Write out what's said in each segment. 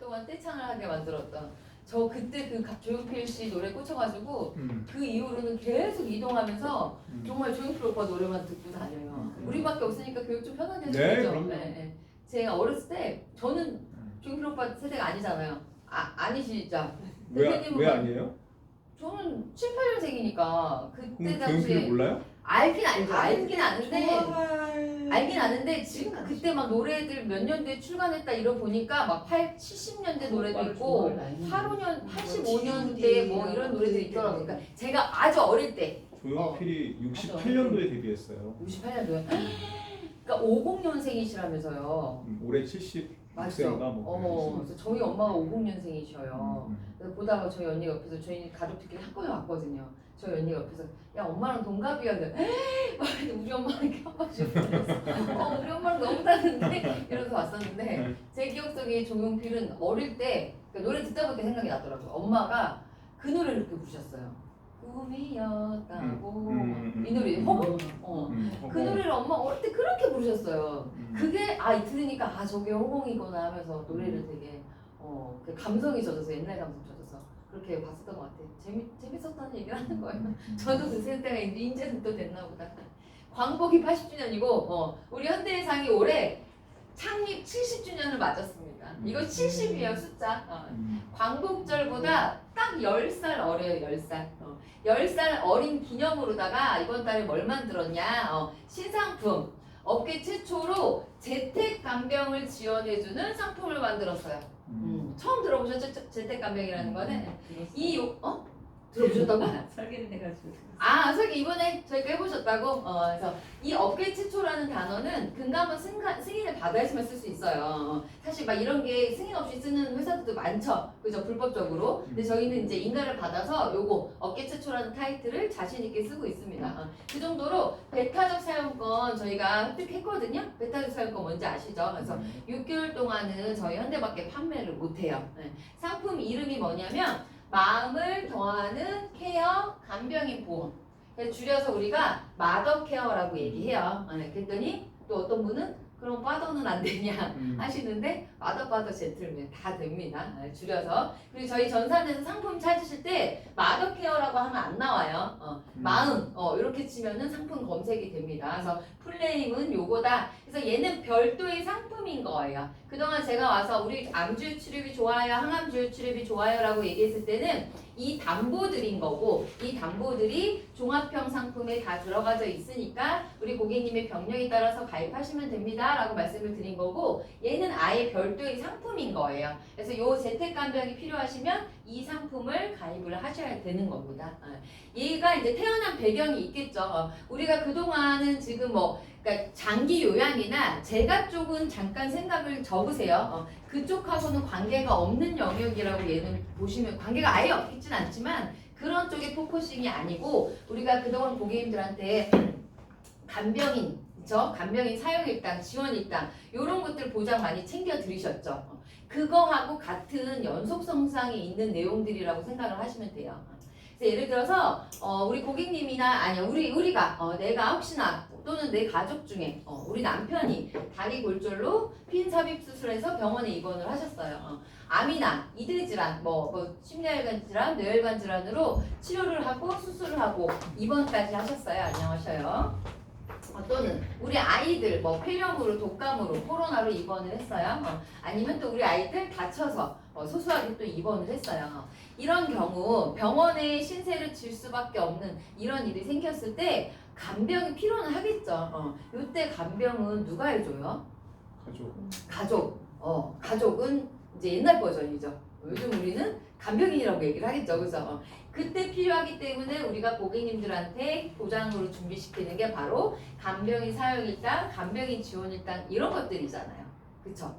동안 떼창을 하게 만들었던 저 그때 그 조용필 씨 노래 꽂혀가지고 그 이후로는 계속 이동하면서 정말 조용필 오빠 노래만 듣고 다녀요. 우리밖에 없으니까 교육 좀 편하게 해주죠. 그럼요. 네. 제가 어렸을 때 저는 조용필 오빠 세대가 아니잖아요. 아니시죠? 왜 아니에요? 저는 7, 8년생이니까 그때 그럼 당시에 조용필을 몰라요? 알긴 알죠. 알긴 아는데 알긴 아는데 지금 지금 그때 막 노래들 몇 년도에 출간했다 이러 보니까 막 70년대 노래도 있고 85년대 뭐 이런 노래들이 있더라고요. 그러니까 제가 아주 어릴 때 조용필이 68년도에 데뷔했어요. 68년도에 그러니까 50년생이시라면서요. 올해 76세인가 뭐. 그래서 저희 엄마가 50년생이셔요. 그래서 보다가 저희 언니 옆에서 저희 가족들끼리 학교에 왔거든요. 저희 언니가 옆에서 야 엄마랑 동갑이야. 우리 엄마랑 이렇게 한번씩 우리 엄마랑 너무 다른데 이러면서 왔었는데 제 기억 속에 조용필은 어릴 때 그러니까 노래 듣다 보니까 생각이 나더라고요. 엄마가 그 노래를 이렇게 부르셨어요. 꿈이었다고 이 노래 허공? 그 노래를 엄마 어릴 때 그렇게 부르셨어요. 그게 들으니까 저게 허공이구나 하면서 노래를 되게 그 감성이 젖어서 옛날 감성 젖어서 그렇게 봤었던 것 같아요. 재밌었다는 얘기를 하는 거예요. 저도 그 세대가 이제는 또 됐나 보다. 광복이 80주년이고 우리 현대해상이 올해 창립 70주년을 맞았습니다. 이거 70이에요 숫자. 광복절보다 딱 10살 어려요. 10살. 10살 어린 기념으로다가 이번 달에 뭘 만들었냐. 신상품. 업계 최초로 재택간병을 지원해주는 상품을 만들었어요. 처음 들어보셨죠? 재택간병이라는 거는? 들어보셨다고? 설계는 해가지고. 설계 이번에 저희가 해보셨다고? 그래서 이 업계 최초라는 단어는 금감원 승인을 받아야지만 쓸 수 있어요. 사실 막 이런 게 승인 없이 쓰는 회사들도 많죠. 그죠? 불법적으로. 근데 저희는 이제 인가를 받아서 요거 업계 최초라는 타이틀을 자신있게 쓰고 있습니다. 그 정도로 배타적 사용권 저희가 획득했거든요. 배타적 사용권 뭔지 아시죠? 그래서 6개월 동안은 저희 현대밖에 판매를 못해요. 상품 이름이 뭐냐면 마음을 더하는 케어 간병인 보험. 그래서 줄여서 우리가 마더케어라고 얘기해요. 그랬더니 또 어떤 분은 그럼 파더는 안 되냐 하시는데 마더 젠틀맨 다 됩니다. 줄여서. 그리고 저희 전산에서 상품 찾으실 때 마더케어라고 하면 안 나와요. 마음 이렇게 치면은 상품 검색이 됩니다. 그래서 풀네임은 요거다. 그래서 얘는 별도의 상품인 거예요. 그동안 제가 와서 우리 암주의 출입이 좋아요, 항암주의 출입이 좋아요라고 얘기했을 때는 이 담보들인 거고 이 담보들이 종합형 상품에 다 들어가져 있으니까 우리 고객님의 병력에 따라서 가입하시면 됩니다 라고 말씀을 드린 거고 얘는 아예 별도의 상품인 거예요. 그래서 요 재택간병이 필요하시면 이 상품을 가입을 하셔야 되는 겁니다. 얘가 이제 태어난 배경이 있겠죠. 우리가 그동안은 지금 그러니까 장기 요양이나 재가 쪽은 잠깐 생각을 접으세요. 그쪽하고는 관계가 없는 영역이라고 얘는 보시면 관계가 아예 없진 않지만 그런 쪽의 포커싱이 아니고 우리가 그동안 고객님들한테 간병인, 그쵸? 간병인 사용일당, 지원일당 이런 것들 보장 많이 챙겨 드리셨죠. 그거하고 같은 연속성상에 있는 내용들이라고 생각을 하시면 돼요. 그래서 예를 들어서 우리 고객님이나 우리가 내가 혹시나 또는 내 가족 중에 우리 남편이 다리 골절로 핀 삽입 수술해서 병원에 입원을 하셨어요. 암이나 이대 질환, 심혈관 질환, 뇌혈관 질환으로 치료를 하고 수술을 하고 입원까지 하셨어요. 안녕하셔요. 또는 우리 아이들 폐렴으로 독감으로 코로나로 입원을 했어요. 아니면 또 우리 아이들 다쳐서 소소하게 또 입원을 했어요. 이런 경우 병원에 신세를 질 수밖에 없는 이런 일이 생겼을 때 간병이 필요는 하겠죠. 이때 간병은 누가 해줘요? 가족은 이제 옛날 버전이죠. 요즘 우리는 간병인이라고 얘기를 하겠죠. 그래서 그때 필요하기 때문에 우리가 고객님들한테 보장으로 준비시키는 게 바로 간병인 사용일당, 간병인 지원일당 이런 것들이잖아요. 그쵸?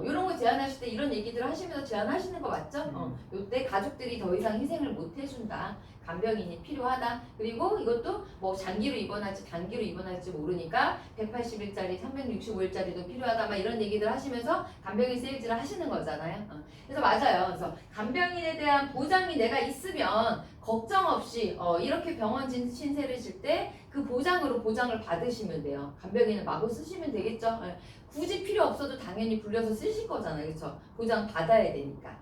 이런 거 제안하실 때 이런 얘기들을 하시면서 제안하시는 거 맞죠? 이때 가족들이 더 이상 희생을 못 해준다. 간병인이 필요하다. 그리고 이것도 장기로 입원할지 단기로 입원할지 모르니까 180일짜리, 365일짜리도 필요하다. 막 이런 얘기들 하시면서 간병인 세일즈를 하시는 거잖아요. 그래서 맞아요. 그래서 간병인에 대한 보장이 내가 있으면 걱정 없이 이렇게 병원 신세를 질 때 그 보장으로 보장을 받으시면 돼요. 간병인을 마구 쓰시면 되겠죠. 굳이 필요 없어도 당연히 불려서 쓰실 거잖아요. 그렇죠? 보장 받아야 되니까.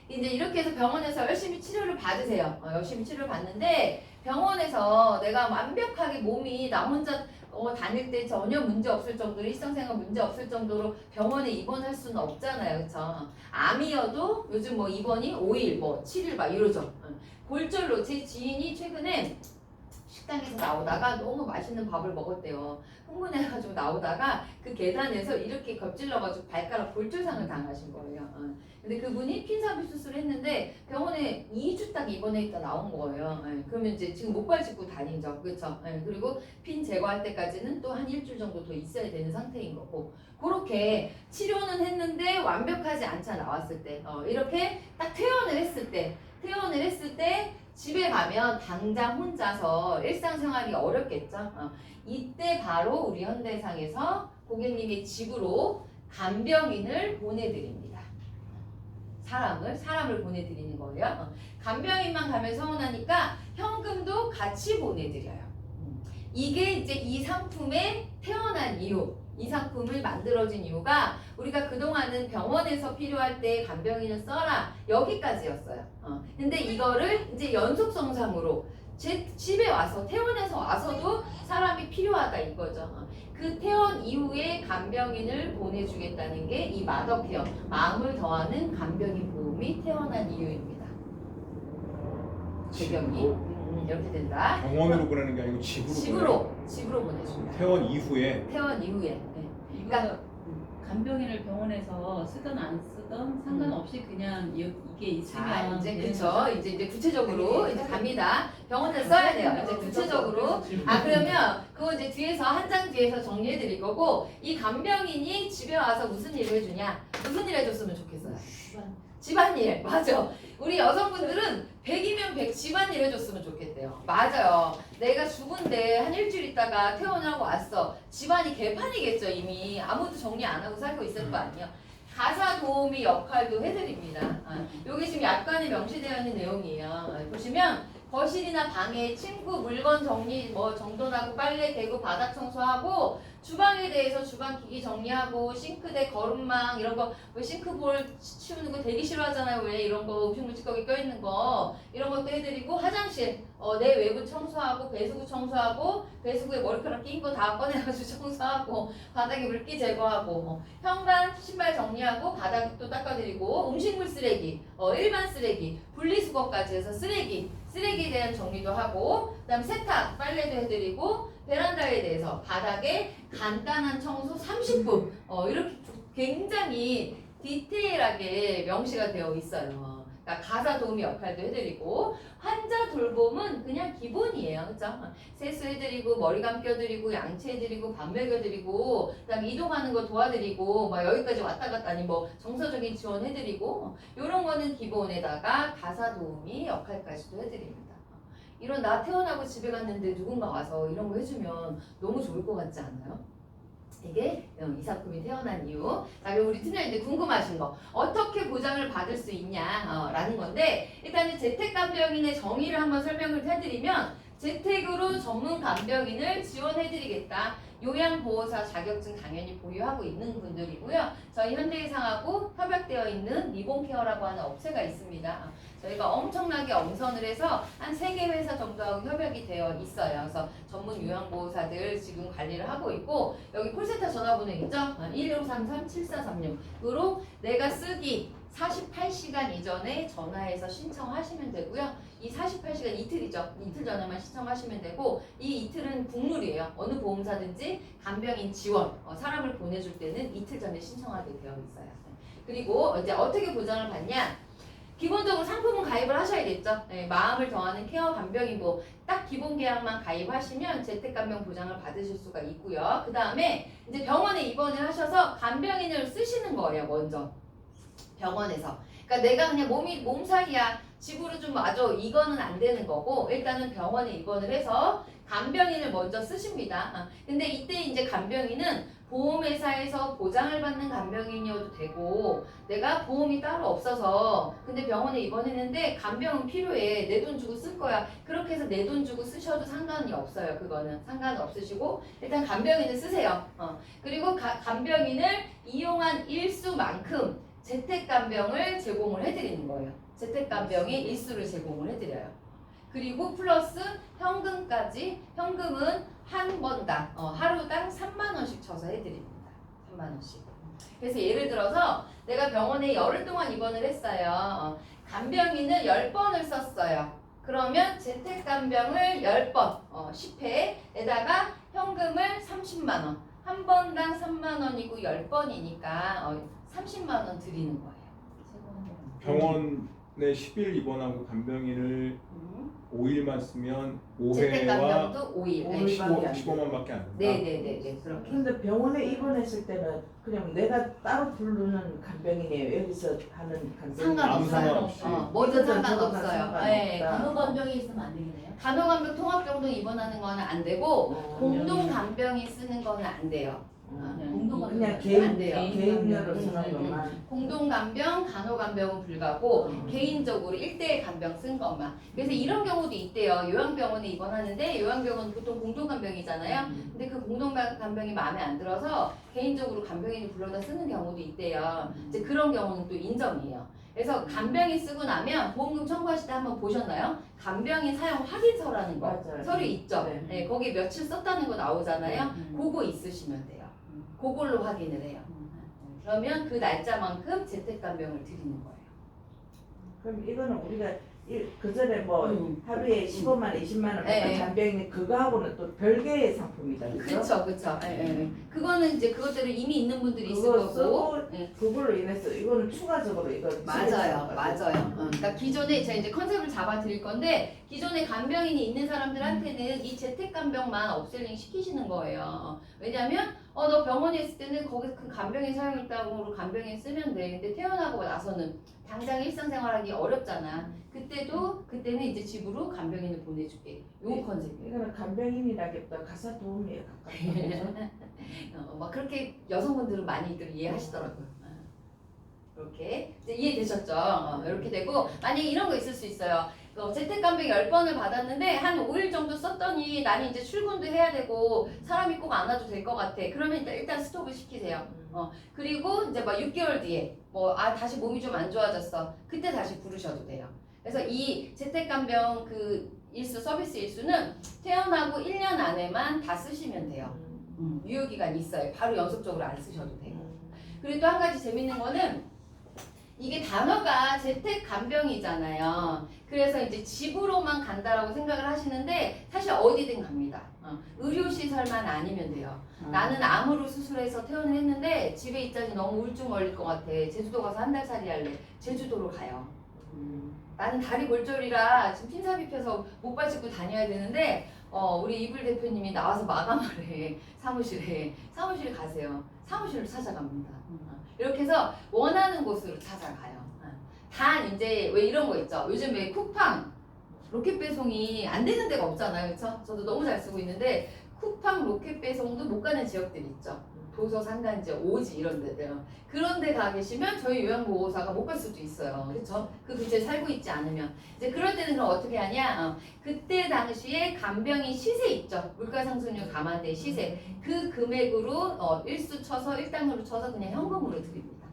이제 이렇게 해서 병원에서 열심히 치료를 받으세요. 열심히 치료를 받는데 병원에서 내가 완벽하게 몸이 나 혼자 다닐 때 전혀 문제 없을 정도로 일상생활 문제 없을 정도로 병원에 입원할 수는 없잖아요. 그렇죠? 암이어도 요즘 뭐 입원이 5일 뭐 7일 막 이러죠. 골절로 제 지인이 최근에 식당에서 나오다가 너무 맛있는 밥을 먹었대요. 흥분해가지고 나오다가 그 계단에서 이렇게 겹질러가지고 발가락 골절상을 당하신 거예요. 근데 그분이 핀삽입 수술을 했는데 병원에 2주 딱 입원해 있다 나온 거예요. 그러면 이제 지금 목발 짚고 다니죠. 그렇죠? 그리고 핀 제거할 때까지는 또 한 일주일 정도 더 있어야 되는 상태인 거고 그렇게 치료는 했는데 완벽하지 않자 나왔을 때 이렇게 딱 퇴원을 했을 때 집에 가면 당장 혼자서 일상생활이 어렵겠죠. 이때 바로 우리 현대상에서 고객님의 집으로 간병인을 보내드립니다. 사람을 보내드리는 거예요. 간병인만 가면 서운하니까 현금도 같이 보내드려요. 이게 이제 이 상품의 태어난 이유, 이 상품을 만들어진 이유가 우리가 그동안은 병원에서 필요할 때 간병인을 써라 여기까지였어요. 근데 이거를 이제 연속성상으로 제 집에 와서 퇴원해서 와서도 사람이 필요하다 이거죠. 그 퇴원 이후에 간병인을 보내주겠다는 게 이 마더케어 마음을 더하는 간병인 보험이 태어난 이유입니다. 배경이 이렇게 된다. 병원으로 보내는 게 아니고 집으로 집으로 보내줍니다. 퇴원 이후에. 네. 이거 간병인을 병원에서 쓰든 안 쓰든 상관없이 그냥 이게 있으면 이제 되는 그쵸. 거죠? 이제 구체적으로 이제 갑니다. 병원에 써야 돼요. 이제 구체적으로. 그러면 그거 이제 뒤에서 한 장 뒤에서 정리해 드릴 거고 이 간병인이 집에 와서 무슨 일을 해주냐? 무슨 일 해줬으면 좋겠어요. 집안일. 맞아. 우리 여성분들은 100이면 100 집안일 해줬으면 좋겠대요. 맞아요. 내가 죽은데 한 일주일 있다가 퇴원하고 왔어. 집안이 개판이겠죠 이미. 아무도 정리 안 하고 살고 있을 거 아니에요. 가사 도우미 역할도 해드립니다. 여기 지금 약관에 명시되어 있는 내용이에요. 보시면 거실이나 방에 침구, 물건 정리, 뭐 정돈하고 빨래 개고 바닥 청소하고 주방에 대해서 주방 기기 정리하고 싱크대 거름망 이런 거 왜 싱크볼 치우는 거 되게 싫어하잖아요. 왜 이런 거 음식물 찌꺼기 껴있는 거 이런 것도 해드리고 화장실 내 외부 청소하고 배수구 청소하고 배수구에 머리카락 낀 거 다 꺼내가지고 청소하고 바닥에 물기 제거하고 현관 신발 정리하고 바닥도 닦아드리고 음식물 쓰레기 일반 쓰레기 분리수거까지 해서 쓰레기에 대한 정리도 하고 그다음 세탁 빨래도 해드리고 베란다에 대해서 바닥에 간단한 청소 30분 이렇게 굉장히 디테일하게 명시가 되어 있어요. 그러니까 가사 도우미 역할도 해드리고 환자 돌봄은 그냥 기본이에요. 그렇죠? 세수해드리고 머리 감겨드리고 양치해드리고 밥 먹여드리고 그다음 이동하는 거 도와드리고 막 여기까지 왔다 갔다 아니 뭐 정서적인 지원해드리고 이런 거는 기본에다가 가사 도우미 역할까지도 해드립니다. 이런 나 태어나고 집에 갔는데 누군가 와서 이런 거 해주면 너무 좋을 것 같지 않아요? 이게 이 상품이 태어난 이유. 자, 그럼 우리 팀장님들 궁금하신 거 어떻게 보장을 받을 수 있냐 라는 건데 일단은 재택간병인의 정의를 한번 설명을 해드리면 재택으로 전문 간병인을 지원해드리겠다. 요양보호사 자격증 당연히 보유하고 있는 분들이고요. 저희 현대해상하고 협약되어 있는 리본케어라고 하는 업체가 있습니다. 저희가 엄청나게 엄선을 해서 한 3개 회사 정도하고 협약이 되어 있어요. 그래서 전문 요양보호사들 지금 관리를 하고 있고 여기 콜센터 전화번호 있죠? 1533-7436으로 내가 쓰기 48시간 이전에 전화해서 신청하시면 되고요. 이 48시간 이틀이죠. 이틀 전에만 신청하시면 되고 이 이틀은 국룰이에요. 어느 보험사든지 간병인 지원 사람을 보내줄 때는 이틀 전에 신청하게 되어 있어요. 그리고 이제 어떻게 보장을 받냐? 기본적으로 상품은 가입을 하셔야겠죠. 마음을 더하는 케어 간병인보 딱 기본 계약만 가입하시면 재택간병 보장을 받으실 수가 있고요. 그 다음에 이제 병원에 입원을 하셔서 간병인을 쓰시는 거예요. 먼저 병원에서. 그러니까 내가 그냥 몸살이야. 집으로 좀 와줘. 이거는 안 되는 거고 일단은 병원에 입원을 해서 간병인을 먼저 쓰십니다. 근데 이때 이제 간병인은 보험회사에서 보장을 받는 간병인이어도 되고 내가 보험이 따로 없어서 근데 병원에 입원했는데 간병은 필요해. 내 돈 주고 쓸 거야. 그렇게 해서 내 돈 주고 쓰셔도 상관이 없어요. 그거는 상관 없으시고 일단 간병인을 쓰세요. 그리고 간병인을 이용한 일수만큼 재택간병을 제공을 해드리는 거예요. 재택간병의 일수를 제공을 해드려요. 그리고 플러스 현금까지. 현금은 한 번당 하루당 3만 원씩 쳐서 해드립니다. 3만 원씩. 그래서 예를 들어서 내가 병원에 열흘 동안 입원을 했어요. 간병인을 10번을 썼어요. 그러면 재택간병을 10번 10회에다가 현금을 30만 원. 한 번당 3만 원이고 10번이니까 30만 원 드리는 거예요. 병원에 10일 입원하고 간병인을 5일만 쓰면 5회와 재택간병도 5일. 네. 15만밖에 안 된다. 네네네. 그렇게. 근데 병원에 입원했을 때는 그냥 내가 따로 부르는 간병인이에요. 여기서 하는 간병인. 아무 상관없이. 뭐든 이거든 상관없어요. 저거든 네. 상관없다. 간호간병이 있으면 안 되겠네요. 간호간병 통합병동 입원하는 거는 안 되고 공동간병인 쓰는 거는 안 돼요. 그냥 안 돼요. 개인으로 쓰는 것만. 공동간병, 간호간병은 불가고 개인적으로 1대1 간병 쓴 것만. 그래서 이런 경우도 있대요. 요양병원에 입원하는데 요양병원은 보통 공동간병이잖아요. 근데 그 공동간병이 마음에 안 들어서 개인적으로 간병인을 불러다 쓰는 경우도 있대요. 이제 그런 경우는 또 인정이에요. 그래서 간병인 쓰고 나면 보험금 청구하실 때 한번 보셨나요? 간병인 사용 확인서라는 거. 맞아요. 서류 있죠? 네. 네, 거기 며칠 썼다는 거 나오잖아요. 그거 있으시면 돼요. 그걸로 확인을 해요. 그러면 그 날짜만큼 재택간병을 드리는 거예요. 그럼 이거는 우리가 그 전에 뭐 하루에 15만 원, 20만 원 네. 간병인 그거하고는 또 별개의 상품이다. 그죠? 그쵸. 그거는 이제 그것대로 이미 있는 분들이 있을 그거 거고. 쓰고 예. 그걸로 인해서 이거는 추가적으로 이거 맞아요. 그러니까 기존에 제가 이제 컨셉을 잡아 드릴 건데 기존에 간병인이 있는 사람들한테는 이 재택간병만 업셀링 시키시는 거예요. 왜냐면 너 병원에 있을 때는 거기 그 간병인 사용일당으로 간병인 쓰면 돼. 근데 퇴원하고 나서는 당장 일상생활하기 어렵잖아. 그때는 이제 집으로 간병인을 보내줄게. 요 컨셉이에요. 이거는 간병인이라기보다 가사 도우미에 가깝다. 막 그렇게 여성분들은 많이들 이해하시더라고요. 이렇게 이제 이해되셨죠? 이렇게 되고 만약에 이런 거 있을 수 있어요. 재택간병 10번을 받았는데 한 5일 정도 썼더니 나는 이제 출근도 해야 되고 사람이 꼭 안 와도 될 것 같아. 그러면 일단 스톱을 시키세요. 그리고 이제 뭐 6개월 뒤에 다시 몸이 좀 안 좋아졌어. 그때 다시 부르셔도 돼요. 그래서 이 재택간병 그 서비스 일수는 퇴원하고 1년 안에만 다 쓰시면 돼요. 유효기간 있어요. 바로 연속적으로 안 쓰셔도 돼요. 그리고 또 한 가지 재밌는 거는 이게 단어가 재택간병이잖아요. 그래서 이제 집으로만 간다라고 생각을 하시는데 사실 어디든 갑니다. 의료시설만 아니면 돼요. 나는 암으로 수술해서 퇴원을 했는데 집에 있자니 너무 우울증 걸릴 것 같아. 제주도 가서 한 달 살이 할래. 제주도로 가요. 나는 다리 골절이라 지금 핀삽입 펴서 목발 짚고 다녀야 되는데 우리 이불 대표님이 나와서 마감을 해. 사무실에 가세요. 사무실로 찾아갑니다. 이렇게 해서 원하는 곳으로 찾아가요. 단 이제 왜 이런 거 있죠. 요즘 왜 쿠팡 로켓 배송이 안 되는 데가 없잖아요. 그렇죠? 저도 너무 잘 쓰고 있는데 쿠팡 로켓 배송도 못 가는 지역들 있죠. 도서 산간지역, 오지 이런 데들. 그런 데 가 계시면 저희 요양보호사가 못 갈 수도 있어요. 그렇죠? 그 근처에 살고 있지 않으면. 이제 그럴 때는 그럼 어떻게 하냐? 그때 당시에 간병인 시세 있죠. 물가 상승률 감안된 시세. 그 금액으로 일수 쳐서 일당으로 쳐서 그냥 현금으로 드립니다.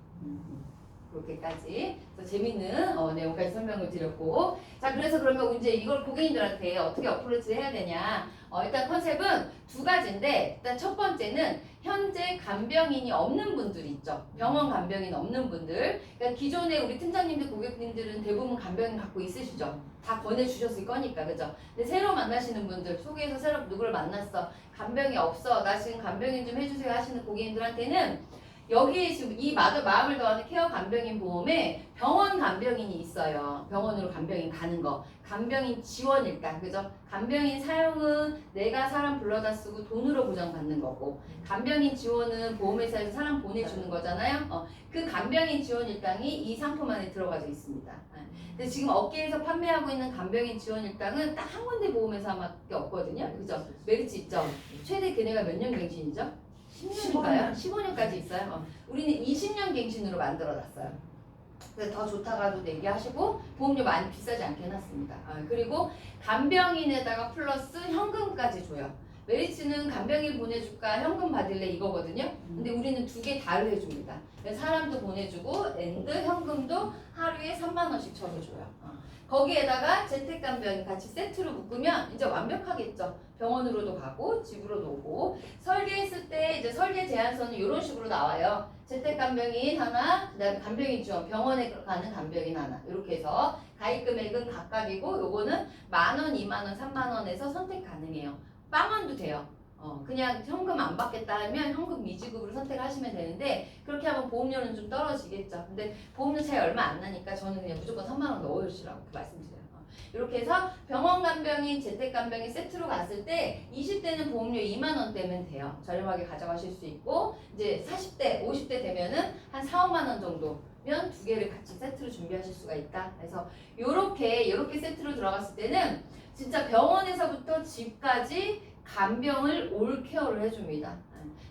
그렇게까지. 그래서 재밌는 내용까지 설명을 드렸고. 자, 그래서 그러면 이제 이걸 고객님들한테 어떻게 어프로치를 해야 되냐? 일단 컨셉은 두 가지인데, 일단 첫 번째는 현재 간병인이 없는 분들 있죠. 병원 간병인 없는 분들. 그러니까 기존에 우리 팀장님들, 고객님들은 대부분 간병인 갖고 있으시죠. 다 권해주셨을 거니까, 그죠? 근데 새로 만나시는 분들, 속에서 새로 누구를 만났어. 간병이 없어. 나 지금 간병인 좀 해주세요 하시는 고객님들한테는 여기에 지금 이 마음을 더하는 케어 간병인 보험에 병원 간병인이 있어요. 병원으로 간병인 가는 거. 간병인 지원 일단, 그죠? 간병인 사용은 내가 사람 불러다 쓰고 돈으로 보장받는 거고, 간병인 지원은 보험회사에서 사람 보내주는 거잖아요. 그 간병인 지원 일당이 이 상품 안에 들어가져 있습니다. 근데 지금 업계에서 판매하고 있는 간병인 지원 일당은 딱 한 군데 보험회사밖에 없거든요. 그죠? 메리츠 있죠? 최대 걔네가 몇 년 갱신이죠? 10년인가요? 15년까지 있어요. 우리는 20년 갱신으로 만들어놨어요. 그래서 더 좋다가도 얘기하시고 보험료 많이 비싸지 않게 해놨습니다. 그리고 간병인에다가 플러스 현금까지 줘요. 메리츠는 간병인 보내줄까 현금 받을래 이거거든요. 근데 우리는 두 개 다를 해줍니다. 그래서 사람도 보내주고 앤드 현금도 하루에 3만 원씩 쳐줘요. 거기에다가 재택간병인 같이 세트로 묶으면 이제 완벽하겠죠. 병원으로도 가고 집으로도 오고. 설계했을 때 이제 설계 제안서는 이런 식으로 나와요. 재택간병인 하나, 그다음에 간병인 지원, 병원에 가는 간병인 하나. 이렇게 해서 가입 금액은 각각이고 요거는 10,000원, 20,000원, 30,000원에서 선택 가능해요. 빵원도 돼요. 그냥 현금 안 받겠다 하면 현금 미지급으로 선택하시면 되는데 그렇게 하면 보험료는 좀 떨어지겠죠. 근데 보험료 차이 얼마 안 나니까 저는 그냥 무조건 3만 원 넣으시라고 말씀드려요. 이렇게 해서 병원 간병인, 재택 간병인 세트로 갔을 때 20대는 보험료 2만 원대면 돼요. 저렴하게 가져가실 수 있고 이제 40대, 50대 되면은 한 4, 5만 원 정도면 두 개를 같이 세트로 준비하실 수가 있다. 그래서 요렇게 세트로 들어갔을 때는 진짜 병원에서부터 집까지 간병을 올 케어를 해줍니다.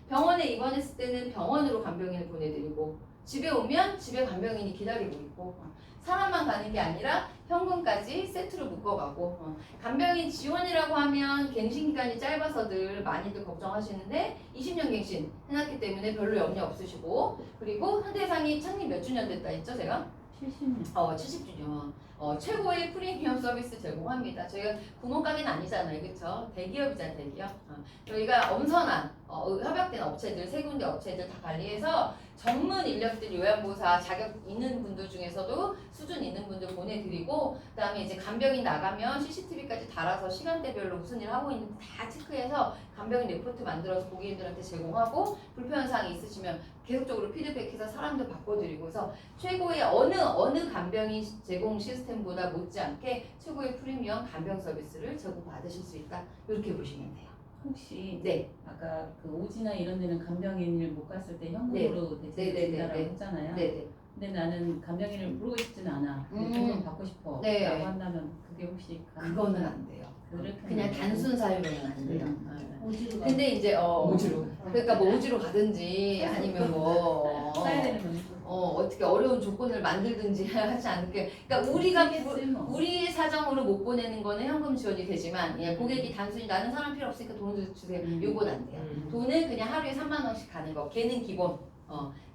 병원에 입원했을 때는 병원으로 간병인을 보내드리고 집에 오면 집에 간병인이 기다리고 있고 사람만 가는 게 아니라 현금까지 세트로 묶어가고 간병인 지원이라고 하면 갱신 기간이 짧아서들 많이들 걱정하시는데 20년 갱신 해놨기 때문에 별로 염려 없으시고 그리고 현대해상이 창립 몇 주년 됐다 했죠 제가? 70년. 70주년. 최고의 프리미엄 서비스 제공합니다. 저희가 구멍가게는 아니잖아요. 그렇죠? 대기업이잖아요. 대기업. 저희가 엄선한 협약된 업체들, 세 군데 업체들 다 관리해서 전문 인력들 요양보호사 자격 있는 분들 중에서도 수준 있는 분들 보내드리고 그다음에 이제 간병인 나가면 CCTV까지 달아서 시간대별로 무슨 일 하고 있는지 다 체크해서 간병인 리포트 만들어서 고객님들한테 제공하고 불편한 사항이 있으시면 계속적으로 피드백해서 사람들 바꿔드리고 그래서 최고의 어느 간병인 제공 시스템보다 못지않게 최고의 프리미엄 간병 서비스를 제공받으실 수 있다. 이렇게 보시면 돼요. 혹시 네. 아까 그 오지나 이런 데는 간병인을 못 갔을 때 현금으로 대체해준다라고 했잖아요. 네네. 근데 나는 간병인을 부르고 싶진 않아. 현금 받고 싶어. 네. 라고 한다면 그게 혹시 그거는 안 돼요. 그냥 단순 사유로는 안 돼요. 오지로 근데 이제 오지로. 그러니까 뭐 오지로 가든지 아니면 뭐 써야 되는 거지. 어떻게 어려운 조건을 만들든지 하지 않게 그러니까 우리가 뭐. 우리 사정으로 못 보내는 거는 현금 지원이 되지만 고객이 단순히 나는 사람 필요 없으니까 돈 주세요. 요건 안 돼요. 돈은 그냥 하루에 3만 원씩 가는 거. 걔는 기본.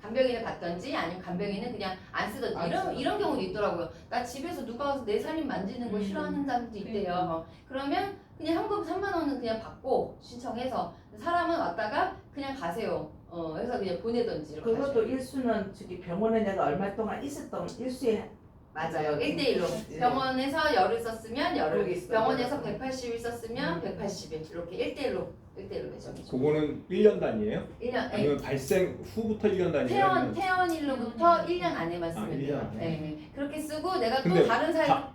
간병인을 받던지 아니면 간병인은 그냥 안 쓰던지 이런 경우도 있더라고요. 나 집에서 누가 와서 내 살림 만지는 거 싫어하는 사람도 있대요. 그러면 그냥 현금 3만 원은 그냥 받고 신청해서 사람은 왔다가 그냥 가세요. 해서 그냥 보내던지 이렇게 그것도 하셔요. 일수는 저기 병원에 내가 얼마 동안 있었던 일수에 맞아요. 1대1로 병원에서 열을 썼으면 열을 거기 있어요. 병원에서 180일 썼으면 180일 이렇게 1대1로 배정이죠. 그거는 1년 단위예요? 1년 아니면 발생 후부터 1년 단위예요? 퇴원일로부터 1년 안에만 쓰면 1년 돼요. 안에. 네. 그렇게 쓰고 내가 또 근데 다른 사람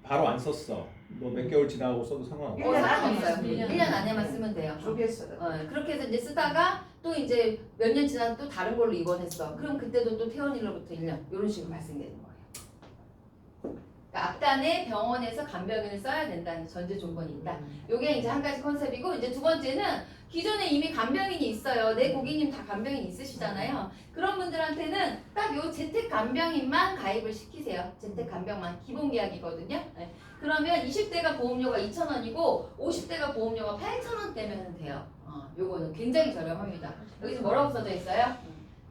바로 안 썼어. 뭐 몇 개월 지나고 써도 상관없어. 1년 안에 상관없어요. 일 년 1년 안에만 쓰면 돼요. 쪼개서 그렇게 해서 이제 쓰다가 또 이제 몇 년 지나서 또 다른 걸로 입원했어. 그럼 그때도 또 퇴원일로부터 1년 이런 식으로 발생되는 거예요. 그러니까 앞단에 병원에서 간병인을 써야 된다는 전제 조건이 있다. 요게 이제 한 가지 컨셉이고 이제 두 번째는 기존에 이미 간병인이 있어요. 내 고객님 다 간병인 있으시잖아요. 그런 분들한테는 딱 요 재택 간병인만 가입을 시키세요. 재택 간병만 기본 계약이거든요. 네. 그러면 20대가 보험료가 2,000원이고 50대가 보험료가 8,000원대면 돼요. 요거는 굉장히 저렴합니다. 여기서 뭐라고 써져 있어요?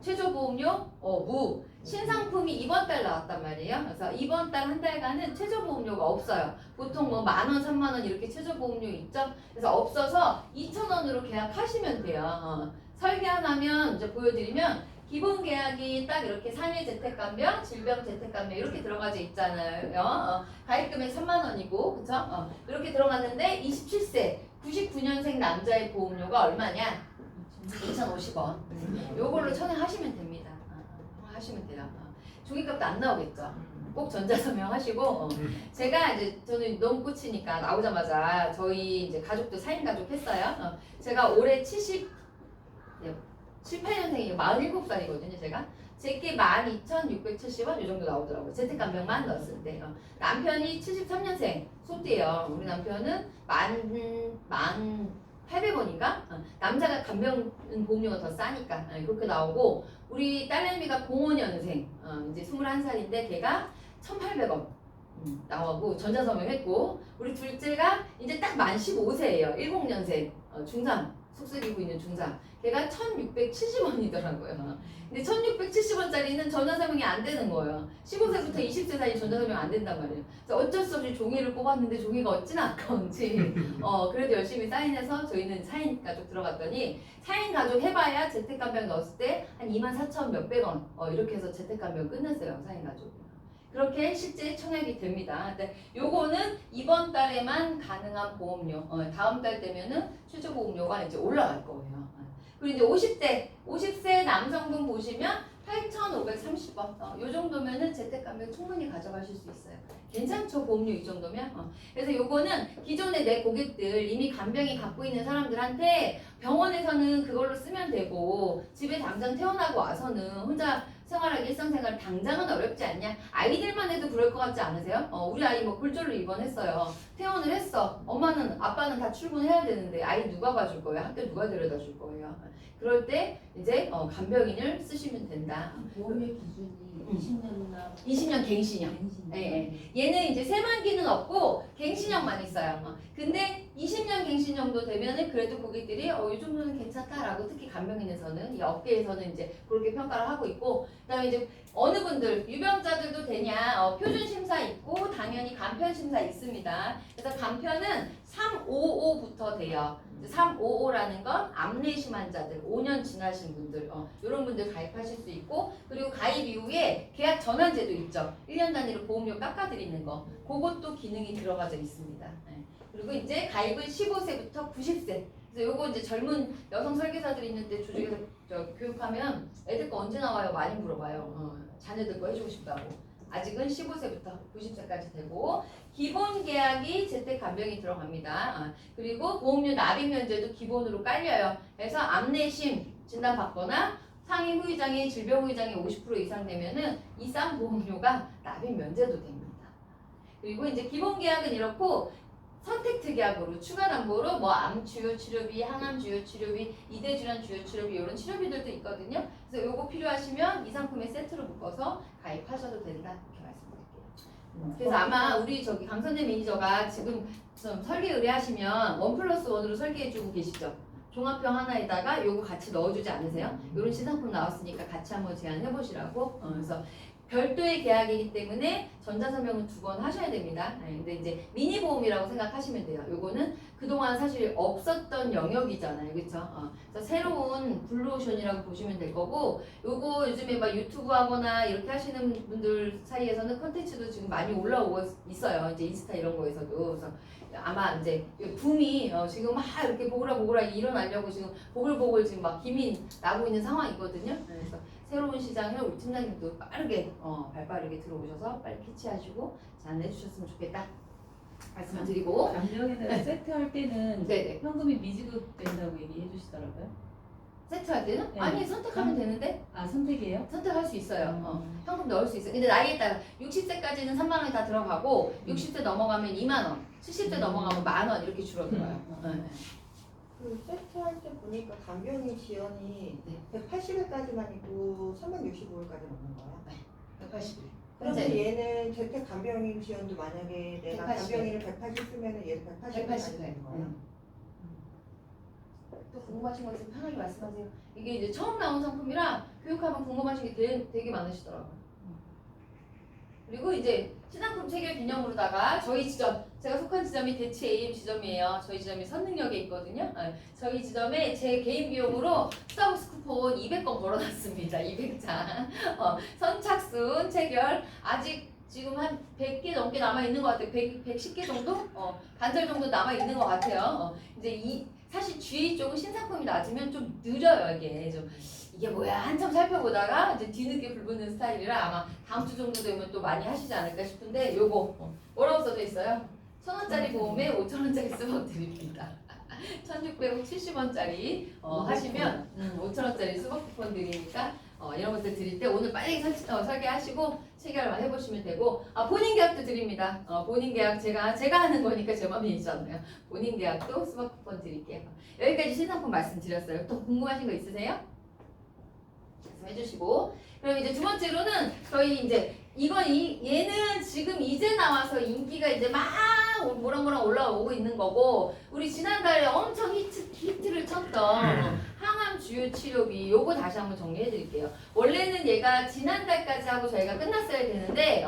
최저 보험료 무 신상품이 이번 달 나왔단 말이에요. 그래서 이번 달 한 달간은 최저 보험료가 없어요. 보통 뭐 10,000원, 30,000원 이렇게 최저 보험료 있죠. 그래서 없어서 2,000원으로 계약하시면 돼요. 설계 하나면 이제 보여드리면 기본 계약이 딱 이렇게 상해 재택간병, 질병 재택간병 이렇게 들어가져 있잖아요. 가입 금액 3만 원이고, 그쵸? 이렇게 들어갔는데 27세, 99년생 남자의 보험료가 얼마냐? 2,050원. 요걸로 청약하시면 됩니다. 하시면 돼요. 종이값도 안 나오겠죠. 꼭 전자서명 하시고 제가 이제 저는 너무 꽂히니까 나오자마자 저희 이제 가족도 4인 가족 했어요. 제가 올해 7, 8년생이고 47살이거든요, 제가. 제게 12,670원 이 정도 나오더라고요. 재택간병만 넣었을 때. 남편이 73년생 소띠예요. 우리 남편은 18,000원 800원인가? 남자가 간병 보험료가 더 싸니까 그렇게 나오고 우리 딸내미가 05년생 이제 21살인데 걔가 1,800원 나오고 전자서명 했고 우리 둘째가 이제 딱 만 15세예요. 10년생 중3 속썩이고 있는 중3 걔가 1,670원이더라고요. 근데 1,670원짜리는 전자서명이 안 되는 거예요. 15세부터 20세 사이 전자서명 안 된단 말이에요. 그래서 어쩔 수 없이 종이를 뽑았는데 종이가 어찌나 아까운지 그래도 열심히 사인해서 저희는 4인 가족 들어갔더니 4인 가족 해봐야 재택간병 넣었을 때 한 24,000 몇백 원 이렇게 해서 재택간병 끝냈어요. 4인 가족. 그렇게 실제 청약이 됩니다. 근데 요거는 이번 달에만 가능한 보험료. 다음 달 되면은 실제 보험료가 이제 올라갈 거예요. 그리고 이제 50세 남성분 보시면 8,530원. 요 정도면은 재택간병 충분히 가져가실 수 있어요. 괜찮죠? 보험료 이 정도면? 그래서 요거는 기존에 내 고객들 이미 간병이 갖고 있는 사람들한테 병원에서는 그걸로 쓰면 되고 집에 당장 태어나고 와서는 혼자 생활하기 일상생활 당장은 어렵지 않냐? 아이들만 해도 그럴 것 같지 않으세요? 우리 아이 뭐 골절로 입원했어요. 퇴원을 했어. 엄마는 아빠는 다 출근해야 되는데 아이 누가 봐줄 거예요? 학교 누가 데려다 줄 거예요? 그럴 때 이제 간병인을 쓰시면 된다. 보험의 기준이 20년이나 20년 갱신형. 예. 얘는 이제 새만기는 없고 갱신형만 있어요. 근데 20년 갱신 정도 되면은 그래도 고객들이 이 정도는 괜찮다라고 특히 간병인에서는 이 업계에서는 이제 그렇게 평가를 하고 있고 그다음에 이제 어느 분들 유병자들도 되냐 표준 심사 있고 당연히 간편 심사 있습니다. 그래서 간편은 355부터 돼요. 355라는 건 암내심 환자들 5년 지나신 분들 이런 분들 가입하실 수 있고 그리고 가입 이후에 계약 전환제도 있죠. 1년 단위로 보험료 깎아드리는 거 그것도 기능이 들어가져 있습니다. 그리고 이제 가입은 15세부터 90세. 그래서 요거 이제 젊은 여성 설계사들이 있는데 조직에서 교육하면 애들 거 언제 나와요? 많이 물어봐요. 자녀들 거 해주고 싶다고. 아직은 15세부터 90세까지 되고 기본 계약이 재택간병이 들어갑니다. 그리고 보험료 납입 면제도 기본으로 깔려요. 그래서 암내심 진단 받거나 상해 후유장애, 질병 후유장애 50% 이상 되면은 이상 보험료가 납입 면제도 됩니다. 그리고 이제 기본 계약은 이렇고 선택 특약으로 추가 담보로 뭐 암 주요 치료비, 항암 주요 치료비, 이대 질환 주요 치료비 이런 치료비들도 있거든요. 그래서 요거 필요하시면 이 상품에 세트로 묶어서 가입하셔도 된다 이렇게 말씀드릴게요. 그래서 아마 우리 저기 강선재 매니저가 지금 좀 설계 의뢰하시면 1+1으로 설계해주고 계시죠. 종합형 하나에다가 요거 같이 넣어주지 않으세요? 요런 신상품 나왔으니까 같이 한번 제안해보시라고. 그래서 별도의 계약이기 때문에 전자서명은 2번 하셔야 됩니다. 근데 이제 미니보험이라고 생각하시면 돼요. 요거는 그동안 사실 없었던 영역이잖아요. 그쵸? 그래서 새로운 블루오션이라고 보시면 될 거고 요거 요즘에 막 유튜브 하거나 이렇게 하시는 분들 사이에서는 컨텐츠도 지금 많이 올라오고 있어요. 이제 인스타 이런 거에서도. 그래서 아마 이제 붐이 지금 막 이렇게 보글보글 일어나려고 지금 보글보글 지금 막 김이 나고 있는 상황이거든요. 그래서 새로운 시장을 우리 팀장님도 빠르게 발빠르게 들어오셔서 빨리 캐치하시고 잘해주셨으면 좋겠다 말씀을 드리고 간병인을 세트할 때는 네네. 현금이 미지급된다고 얘기해 주시더라고요. 세트할 때는? 네. 아니 선택하면 되는데 아 선택이에요? 선택할 수 있어요. 현금 넣을 수 있어요. 근데 나이에 따라 60세까지는 3만 원이 다 들어가고 60세 넘어가면 2만 원, 70세 넘어가면 만 원 이렇게 줄어들어요. 그 세트할 때 보니까 간병인 지원이 네. 180일까지만 있고 365일까지 없는 거야. 180일. 그래서 현재 얘는 재택 간병인 지원도 만약에 내가 180일. 간병인을 180 쓰면은 얘는 180일까지 180일. 되는 거야. 또 궁금하신 거 있으면 편하게 말씀하세요. 이게 이제 처음 나온 상품이라 교육하면 궁금하신 게 되게 많으시더라고요. 그리고 이제 신상품 체결 기념으로다가 저희 지점, 제가 속한 지점이 대치 AM 지점이에요. 저희 지점이 선능역에 있거든요. 저희 지점에 제 개인 비용으로 스타벅스 쿠폰 200건 걸어놨습니다. 200장. 선착순 체결 아직 지금 한 100개 넘게 남아있는 것 같아요. 110개 정도? 반절 정도 남아있는 것 같아요. 이제 사실 GA 쪽은 신상품이 낮으면 좀 느려요. 이게 뭐야 한참 살펴보다가 이제 뒤늦게 불붙는 스타일이라 아마 다음 주 정도 되면 또 많이 하시지 않을까 싶은데 요거 뭐라고 써져 있어요? 1,000원짜리 보험에 5,000원짜리 수박 드립니다. 1,670원짜리 하시면 5,000원짜리 수박 쿠폰 드리니까 이런 것들 드릴 때 오늘 빨리 설계하시고 체결만 해보시면 되고 본인 계약도 드립니다. 본인 계약 제가 하는 거니까 제 맘이잖아요. 본인 계약도 수박 쿠폰 드릴게요. 여기까지 신상품 말씀드렸어요. 또 궁금하신 거 있으세요? 말씀해주시고 그럼 이제 두 번째로는 저희 이제 얘는 지금 이제 나와서 인기가 이제 막 모락모락 올라오고 있는 거고 우리 지난달에 엄청 히트를 쳤던 항암 주요 치료비 요거 다시 한번 정리해 드릴게요. 원래는 얘가 지난달까지 하고 저희가 끝났어야 되는데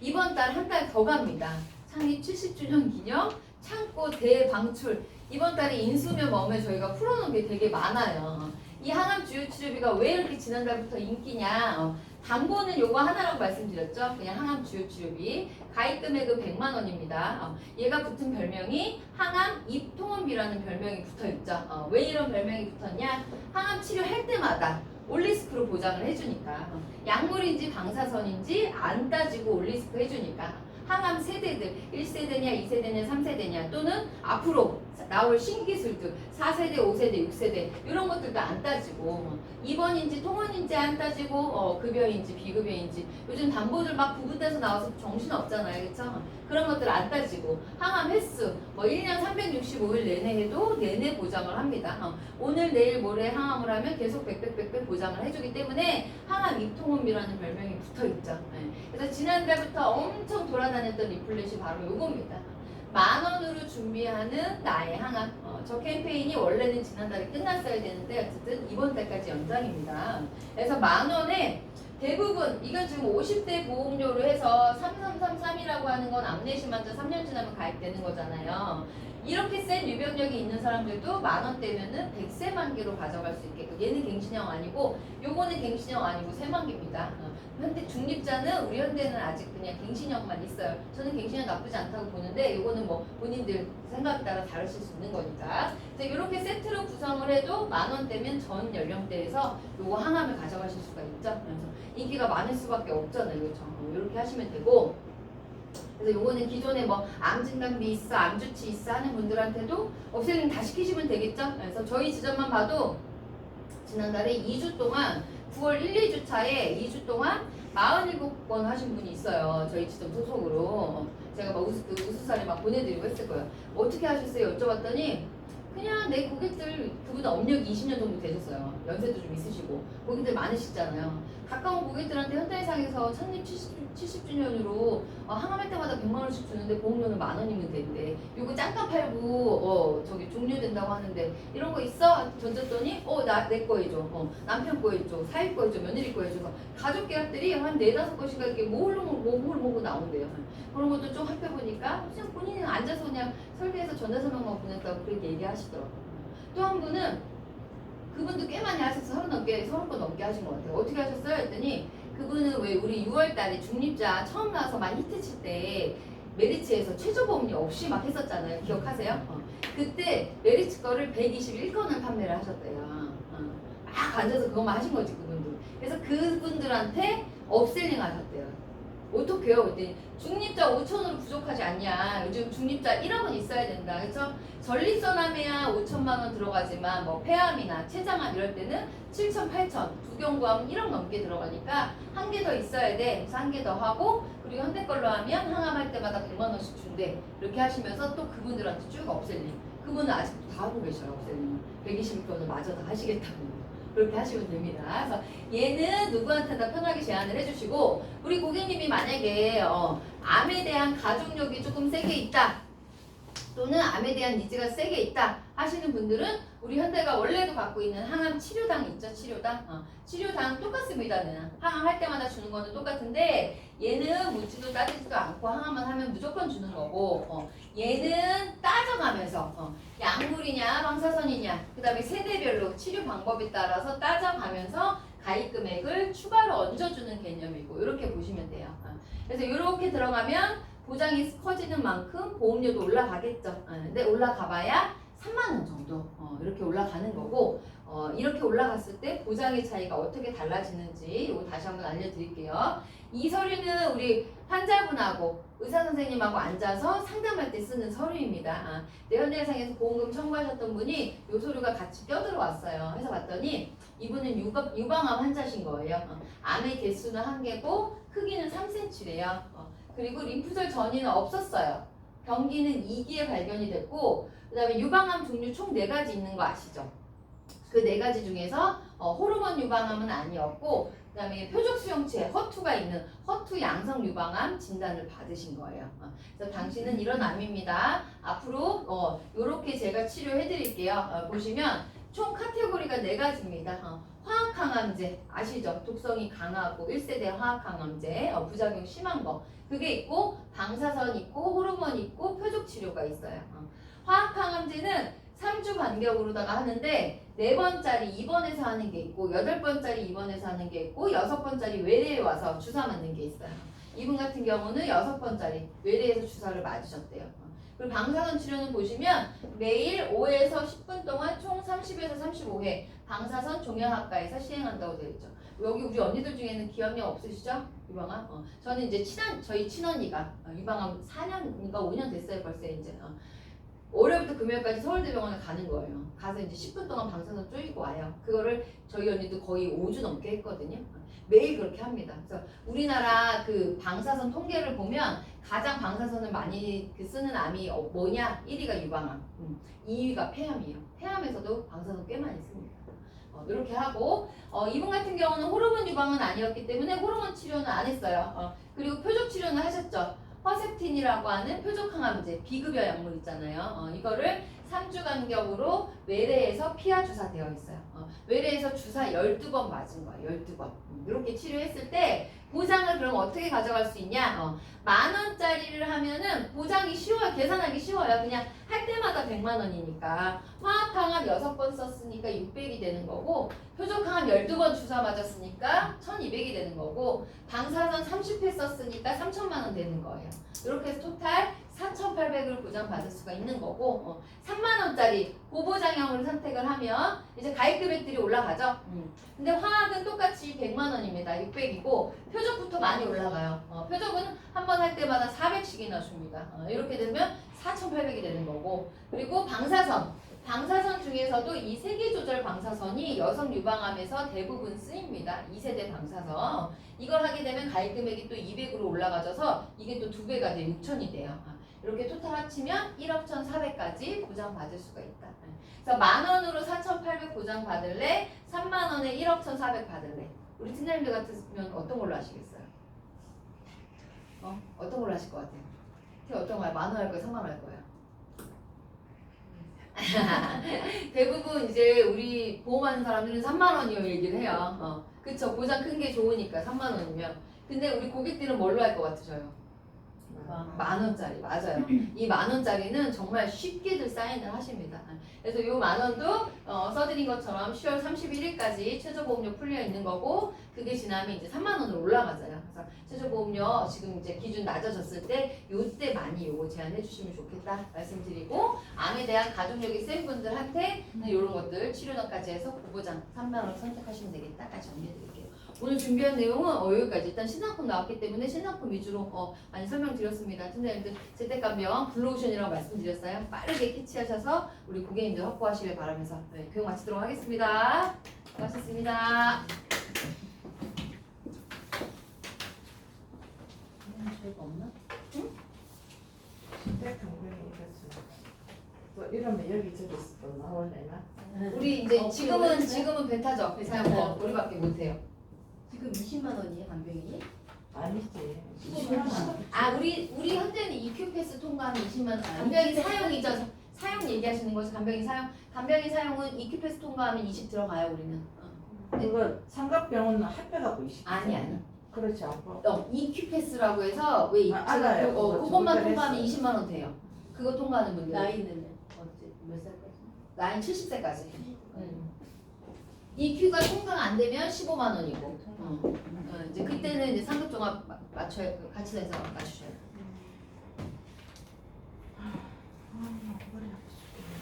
이번 달 한 달 더 갑니다. 창립 70주년 기념 창고 대방출 이번 달에 인수면 뭐면 저희가 풀어놓은 게 되게 많아요. 이 항암 주요 치료비가 왜 이렇게 지난달부터 인기냐 담보는 요거 하나라고 말씀드렸죠. 그냥 항암 주요 치료비 가입 금액은 100만 원입니다. 얘가 붙은 별명이 항암 입통원비라는 별명이 붙어있죠. 왜 이런 별명이 붙었냐 항암 치료할 때마다 올리스크로 보장을 해주니까 약물인지 방사선인지 안 따지고 올리스크 해주니까 항암 세대들 1세대냐 2세대냐 3세대냐 또는 앞으로 나올 신기술들 4세대 5세대 6세대 이런 것들도 안 따지고 입원인지 통원인지 안 따지고 급여인지 비급여인지 요즘 담보들 막 구분돼서 나와서 정신없잖아요. 그쵸? 그런 것들 안 따지고 항암 횟수 1년 365일 내내 해도 내내 보장을 합니다. 오늘 내일 모레 항암을 하면 계속 100% 보장을 해주기 때문에 항암 입통원비라는 별명이 붙어있죠. 그래서 지난달부터 엄청 돌아다녔던 리플렛이 바로 요겁니다. 10,000원으로 준비하는 나의 항암. 저 캠페인이 원래는 지난달에 끝났어야 되는데 어쨌든 이번 달까지 연장입니다. 그래서 10,000원에 대부분 이건 지금 50대 보험료로 해서 3333이라고 하는 건 암내시만자 3년 지나면 가입되는 거잖아요. 이렇게 센 유병력이 있는 사람들도 10,000원대면은 100세 만기로 가져갈 수 있게끔 얘는 갱신형 아니고 요거는 갱신형 아니고 새만기입니다. 현대 중립자는 우리 현대는 아직 그냥 갱신형만 있어요. 저는 갱신형 나쁘지 않다고 보는데 요거는 뭐 본인들 생각에 따라 다르실 수 있는 거니까. 그래서 이렇게 세트로 구성을 해도 10,000원대면 전 연령대에서 요거 항암을 가져가실 수가 있죠. 그래서 인기가 많을 수밖에 없잖아요. 그렇죠? 이렇게 하시면 되고. 그래서 요거는 기존에 암 진단비 있어, 암 주치 있어 하는 분들한테도 업셀링 다 시키시면 되겠죠. 그래서 저희 지점만 봐도 지난달에 2주 동안 9월 1, 2주 차에 2주 동안 47건 하신 분이 있어요. 저희 지점 소속으로. 제가 우수사를 보내드리고 했을 거예요. 어떻게 하셨어요? 여쭤봤더니 그냥 내 고객들 그분 업력이 20년 정도 되셨어요. 연세도 좀 있으시고 고객들 많으시잖아요. 가까운 고객들한테 현대해상에서 창립 70주년으로 항암할 때마다 100만 원씩 주는데 보험료는 10,000원이면 되는데 요거 잠깐 팔고 저기 종료된다고 하는데 이런 거 있어? 던졌더니 나 내 거 해줘. 남편 거 해줘. 사위 거 해줘. 며느리 거 해줘서 가족 계약들이 한 4-5건씩 이렇게 모으고 나온대요. 그런 것도 좀 살펴보니까 그냥 본인은 앉아서 그냥 설계해서 전자서명만 보냈다고 그렇게 얘기하시더라고요. 또 한 분은 그분도 꽤 많이 하셔서 30건 넘게 하신 것 같아요. 어떻게 하셨어요? 했더니 그분은 왜 우리 6월달에 중립자 처음 나와서 많이 히트 칠 때 메리츠에서 최저보험료 없이 막 했었잖아요. 기억하세요? 그때 메리츠 거를 121건을 판매를 하셨대요. 막 앉아서 그것만 하신 거지 그분도. 그래서 그분들한테 업셀링 하셨대요. 어떻게요? 그때 중립자 5천으로 부족하지 않냐. 요즘 중립자 1억은 있어야 된다. 그래서 전립선암에야 5천만 원 들어가지만 폐암이나 췌장암 이럴 때는 7천, 8천, 두경부암 1억 넘게 들어가니까 한 개 더 있어야 돼. 그래서 한 개 더 하고 그리고 현대 걸로 하면 항암할 때마다 100만 원씩 준대. 이렇게 하시면서 또 그분들한테 쭉 업셀링. 그분은 아직도 다 하고 계셔요. 업셀링. 120건을 마저 다 하시겠다고. 그렇게 하시면 됩니다. 그래서 얘는 누구한테나 편하게 제안을 해주시고 우리 고객님이 만약에 암에 대한 가족력이 조금 세게 있다 또는 암에 대한 니즈가 세게 있다 하시는 분들은 우리 현대가 원래도 갖고 있는 항암 치료당 있죠. 치료당 똑같습니다. 항암할 때마다 주는 거는 똑같은데 얘는 묻지도 따지지도 않고 항암만 하면 무조건 주는 거고 얘는 따져가면서 약물이냐 방사선이냐 그 다음에 세대별로 치료 방법에 따라서 따져가면서 가입 금액을 추가로 얹어주는 개념이고 이렇게 보시면 돼요. 그래서 이렇게 들어가면 보장이 커지는 만큼 보험료도 올라가겠죠. 근데 올라가봐야 3만 원 정도 이렇게 올라가는 거고 이렇게 올라갔을 때 보장의 차이가 어떻게 달라지는지 이거 다시 한번 알려드릴게요. 이 서류는 우리 환자분하고 의사 선생님하고 앉아서 상담할 때 쓰는 서류입니다. 내현대상에서 보험금 청구하셨던 분이 이 서류가 같이 껴들어왔어요. 해서 봤더니 이분은 유방암 환자신 거예요. 암의 개수는 1개고 크기는 3cm래요. 그리고 림프절 전이는 없었어요. 병기는 2기에 발견이 됐고 그 다음에 유방암 종류 총 4가지 있는 거 아시죠? 그 4가지 중에서 호르몬 유방암은 아니었고 그 다음에 표적 수용체 허투가 있는 허투 양성 유방암 진단을 받으신 거예요. 그래서 당신은 이런 암입니다. 앞으로 요렇게 제가 치료해 드릴게요. 보시면 총 카테고리가 4가지입니다. 화학항암제 아시죠? 독성이 강하고 1세대 화학항암제 부작용 심한 거 그게 있고 방사선 있고 호르몬 있고 표적 치료가 있어요. 화학항암제는 3주 간격으로다가 하는데 4번짜리 입원해서 하는 게 있고 8번짜리 입원해서 하는 게 있고 6번짜리 외래에 와서 주사 맞는 게 있어요. 이분 같은 경우는 6번짜리 외래에서 주사를 맞으셨대요. 그리고 방사선 치료는 보시면 매일 5에서 10분 동안 총 30에서 35회 방사선 종양학과에서 시행한다고 되어 있죠. 여기 우리 언니들 중에는 기억력 없으시죠? 유방암? 저는 이제 저희 친언니가 유방암 4년인가 5년 됐어요 벌써 이제. 월요일부터 금요일까지 서울대병원에 가는 거예요. 가서 이제 10분 동안 방사선 쪼이고 와요. 그거를 저희 언니도 거의 5주 넘게 했거든요. 매일 그렇게 합니다. 그래서 우리나라 그 방사선 통계를 보면 가장 방사선을 많이 쓰는 암이 뭐냐? 1위가 유방암, 2위가 폐암이에요. 폐암에서도 방사선 꽤 많이 씁니다. 이렇게 하고 이분 같은 경우는 호르몬 유방은 아니었기 때문에 호르몬 치료는 안 했어요. 그리고 표적 치료는 하셨죠. 허셉틴이라고 하는 표적항암제 비급여 약물 있잖아요. 이거를 3주 간격으로 외래에서 피하 주사 되어 있어요. 외래에서 주사 12번 맞은 거예요. 12번. 이렇게 치료했을 때 보장을 그럼 어떻게 가져갈 수 있냐? 10,000원짜리를 하면은 보장이 쉬워요. 계산하기 쉬워요. 그냥 할 때마다 100만 원이니까 화학항암 6번 썼으니까 600이 되는 거고 표적항암 12번 주사 맞았으니까 1200이 되는 거고 방사선 30회 썼으니까 3,000만 원 되는 거예요. 이렇게 해서 토탈 4,800을 보장받을 수가 있는 거고 3만 원짜리 고보장형을 선택을 하면 이제 가입 금액들이 올라가죠. 근데 화학은 똑같이 100만 원입니다. 600이고 표적부터 많이 올라가요. 표적은 한 번 할 때마다 400씩이나 줍니다. 이렇게 되면 4,800이 되는 거고 그리고 방사선 중에서도 이 세기조절 방사선이 여성 유방암에서 대부분 쓰입니다. 2세대 방사선. 이걸 하게 되면 가입 금액이 또 200으로 올라가져서 이게 또 2배가 돼 6,000이 돼요. 이렇게 토탈 합치면 1억 1,400까지 보장받을 수가 있다. 그래서 10,000원으로 4,800 보장받을래? 30,000원에 1억 1,400 받을래? 우리 팀장님들 같으면 어떤 걸로 하시겠어요? 어떤 걸로 하실 것 같아요? 어떤 거야? 10,000원 할 거예요? 30,000원 할 거예요? 대부분 이제 우리 보험하는 사람들은 3만 원이요 얘기를 해요. 그쵸? 보장 큰 게 좋으니까 3만 원이면. 근데 우리 고객들은 뭘로 할 것 같으셔요? 10,000원짜리 맞아요. 이 10,000원짜리는 정말 쉽게들 사인을 하십니다. 그래서 이 10,000원도 써드린 것처럼 10월 31일까지 최저보험료 풀려 있는 거고 그게 지나면 이제 3만 원으로 올라가잖아요. 그래서 최저보험료 지금 이제 기준 낮아졌을 때 요때 많이 요거 제한해 주시면 좋겠다 말씀드리고 암에 대한 가족력이 센 분들한테 이런 것들 치료전까지 해서 고보장 3만 원 선택하시면 되겠다까지 정리해 드릴게요. 오늘 준비한 내용은 여기까지. 일단 신상품 나왔기 때문에 신상품 위주로 많이 설명드렸습니다. 팀장님들 재택간병 블루오션이라고 말씀드렸어요. 빠르게 캐치하셔서 우리 고객님들 확보하시길 바라면서 교육 마치도록 하겠습니다. 고맙습니다. 저희가 없나? 신대 강변이 이랬어. 또 이러면 여기저기서 또 나올래나? 우리 이제 지금은 벤타죠. 배사용법 우리밖에 못해요. 지금 20만 원이에요, 간병인이? 아니지. 10만 우리 현재는 EQ 패스 통과하면 20만 원. 간병인 사용이죠. 사용 얘기하시는 거죠. 간병인 사용. 간병인 사용은 EQ 패스 통과하면 20 들어가요. 우리는. 그거 삼각병원은 합해갖고 20. 아니. 그렇지 않고. EQ 패스라고 해서 왜 알아요. 그것만 그거 통과하면 했어요. 20만 원 돼요. 그거 통과하는 분들. 나이는 언제, 몇 살까지? 나이 70세까지. EQ가 통과가 안 되면 15만 원이고. 이제 그때는 이제 상급 종합 맞춰야 같이 해서 맞추셔야 돼요.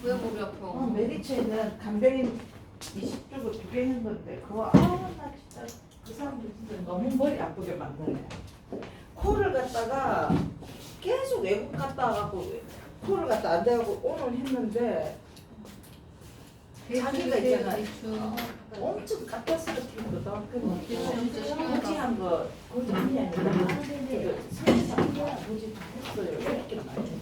왜 머리 아파? 메리츠에는 간병인 20주고 2개 했는데 그거 나 진짜 그 사람들 진짜 너무 머리 아프게 만드네. 코를 갖다가 계속 외국 갔다 와갖고 코를 갖다 안 대고 오늘 했는데 자기가 있잖아. 엄청 갖다 쓰러뜨리거든. 고지한 거 고지 아니야. 그 성의상 고지 다 했어요. 이렇게 많이.